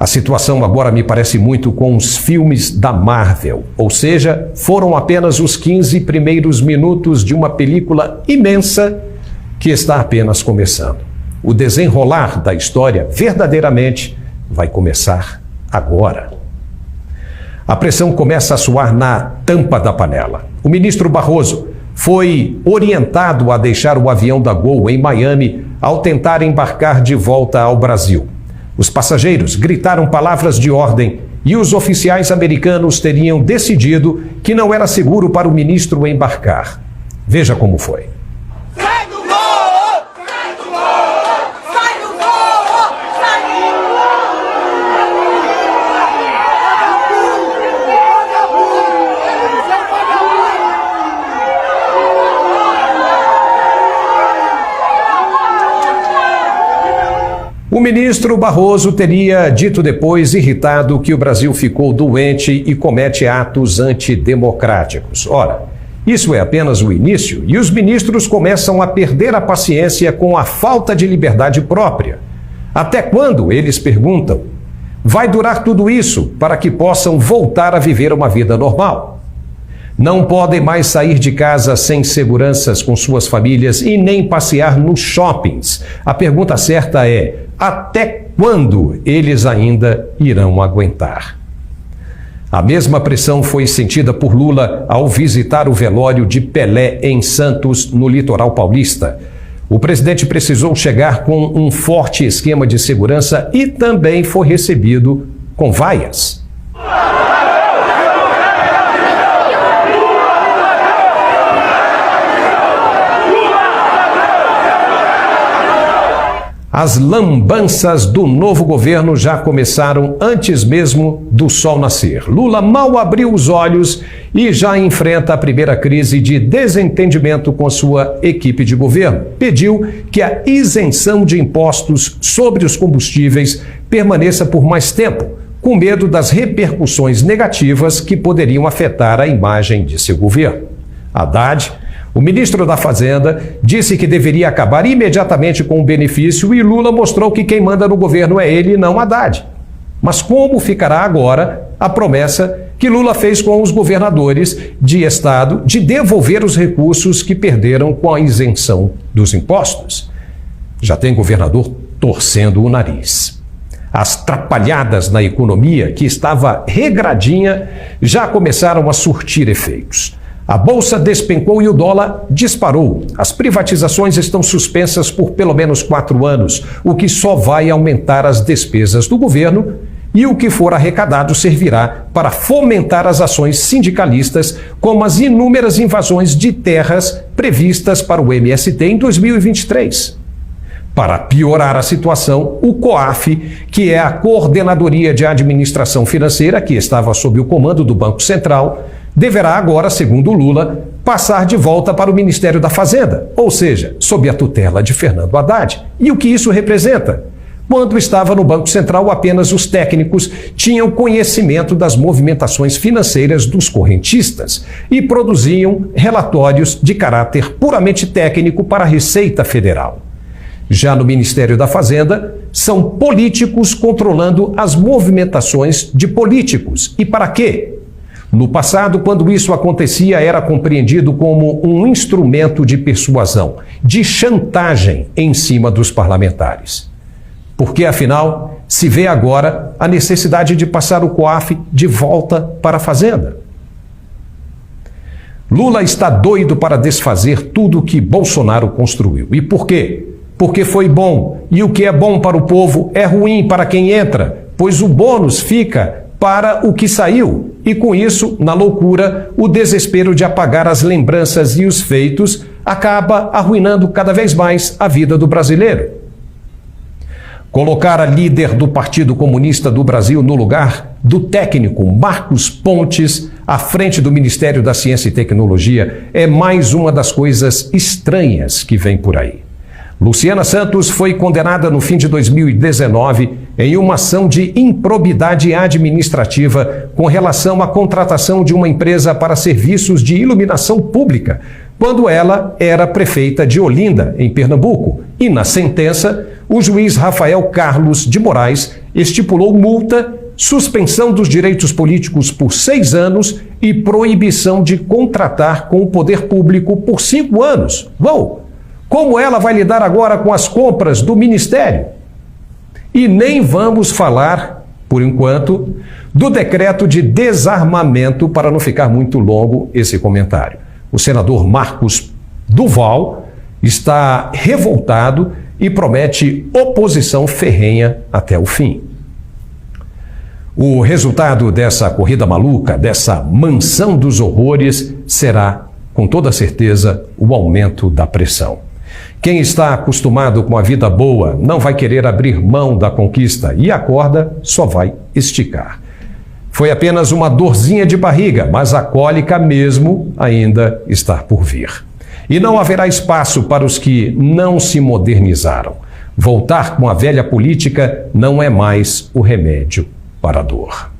A situação agora me parece muito com os filmes da Marvel, ou seja, foram apenas os 15 primeiros minutos de uma película imensa que está apenas começando. O desenrolar da história verdadeiramente vai começar agora. A pressão começa a suar na tampa da panela. O ministro Barroso foi orientado a deixar o avião da Gol em Miami ao tentar embarcar de volta ao Brasil. Os passageiros gritaram palavras de ordem e os oficiais americanos teriam decidido que não era seguro para o ministro embarcar. Veja como foi. Sai do voo! Sai do voo! Sai do voo! Sai do O ministro Barroso teria dito depois, irritado, que o Brasil ficou doente e comete atos antidemocráticos. Ora, isso é apenas o início e os ministros começam a perder a paciência com a falta de liberdade própria. Até quando, eles perguntam, vai durar tudo isso para que possam voltar a viver uma vida normal? Não podem mais sair de casa sem seguranças com suas famílias e nem passear nos shoppings. A pergunta certa é: até quando eles ainda irão aguentar? A mesma pressão foi sentida por Lula ao visitar o velório de Pelé em Santos, no litoral paulista. O presidente precisou chegar com um forte esquema de segurança e também foi recebido com vaias. As lambanças do novo governo já começaram antes mesmo do sol nascer. Lula mal abriu os olhos e já enfrenta a primeira crise de desentendimento com sua equipe de governo. Pediu que a isenção de impostos sobre os combustíveis permaneça por mais tempo, com medo das repercussões negativas que poderiam afetar a imagem de seu governo. Haddad, o ministro da Fazenda, disse que deveria acabar imediatamente com o benefício e Lula mostrou que quem manda no governo é ele e não Haddad. Mas como ficará agora a promessa que Lula fez com os governadores de estado de devolver os recursos que perderam com a isenção dos impostos? Já tem governador torcendo o nariz. As trapalhadas na economia, que estava regradinha, já começaram a surtir efeitos. A bolsa despencou e o dólar disparou. As privatizações estão suspensas por pelo menos 4 anos, o que só vai aumentar as despesas do governo e o que for arrecadado servirá para fomentar as ações sindicalistas, como as inúmeras invasões de terras previstas para o MST em 2023. Para piorar a situação, o COAF, que é a Coordenadoria de Administração Financeira, que estava sob o comando do Banco Central, deverá agora, segundo Lula, passar de volta para o Ministério da Fazenda, ou seja, sob a tutela de Fernando Haddad. E o que isso representa? Quando estava no Banco Central, apenas os técnicos tinham conhecimento das movimentações financeiras dos correntistas e produziam relatórios de caráter puramente técnico para a Receita Federal. Já no Ministério da Fazenda, são políticos controlando as movimentações de políticos. E para quê? No passado, quando isso acontecia, era compreendido como um instrumento de persuasão, de chantagem em cima dos parlamentares. Porque, afinal, se vê agora a necessidade de passar o COAF de volta para a Fazenda. Lula está doido para desfazer tudo o que Bolsonaro construiu. E por quê? Porque foi bom, e o que é bom para o povo é ruim para quem entra, pois o bônus fica para o que saiu. E com isso, na loucura, o desespero de apagar as lembranças e os feitos acaba arruinando cada vez mais a vida do brasileiro. Colocar a líder do Partido Comunista do Brasil no lugar do técnico Marcos Pontes à frente do Ministério da Ciência e Tecnologia é mais uma das coisas estranhas que vem por aí. Luciana Santos foi condenada no fim de 2019 em uma ação de improbidade administrativa com relação à contratação de uma empresa para serviços de iluminação pública, quando ela era prefeita de Olinda, em Pernambuco. E na sentença, o juiz Rafael Carlos de Moraes estipulou multa, suspensão dos direitos políticos por 6 anos e proibição de contratar com o poder público por 5 anos. Uou! Como ela vai lidar agora com as compras do Ministério? E nem vamos falar, por enquanto, do decreto de desarmamento, para não ficar muito longo esse comentário. O senador Marcos Duval está revoltado e promete oposição ferrenha até o fim. O resultado dessa corrida maluca, dessa mansão dos horrores, será, com toda certeza, o aumento da pressão. Quem está acostumado com a vida boa não vai querer abrir mão da conquista e a corda só vai esticar. Foi apenas uma dorzinha de barriga, mas a cólica mesmo ainda está por vir. E não haverá espaço para os que não se modernizaram. Voltar com a velha política não é mais o remédio para a dor.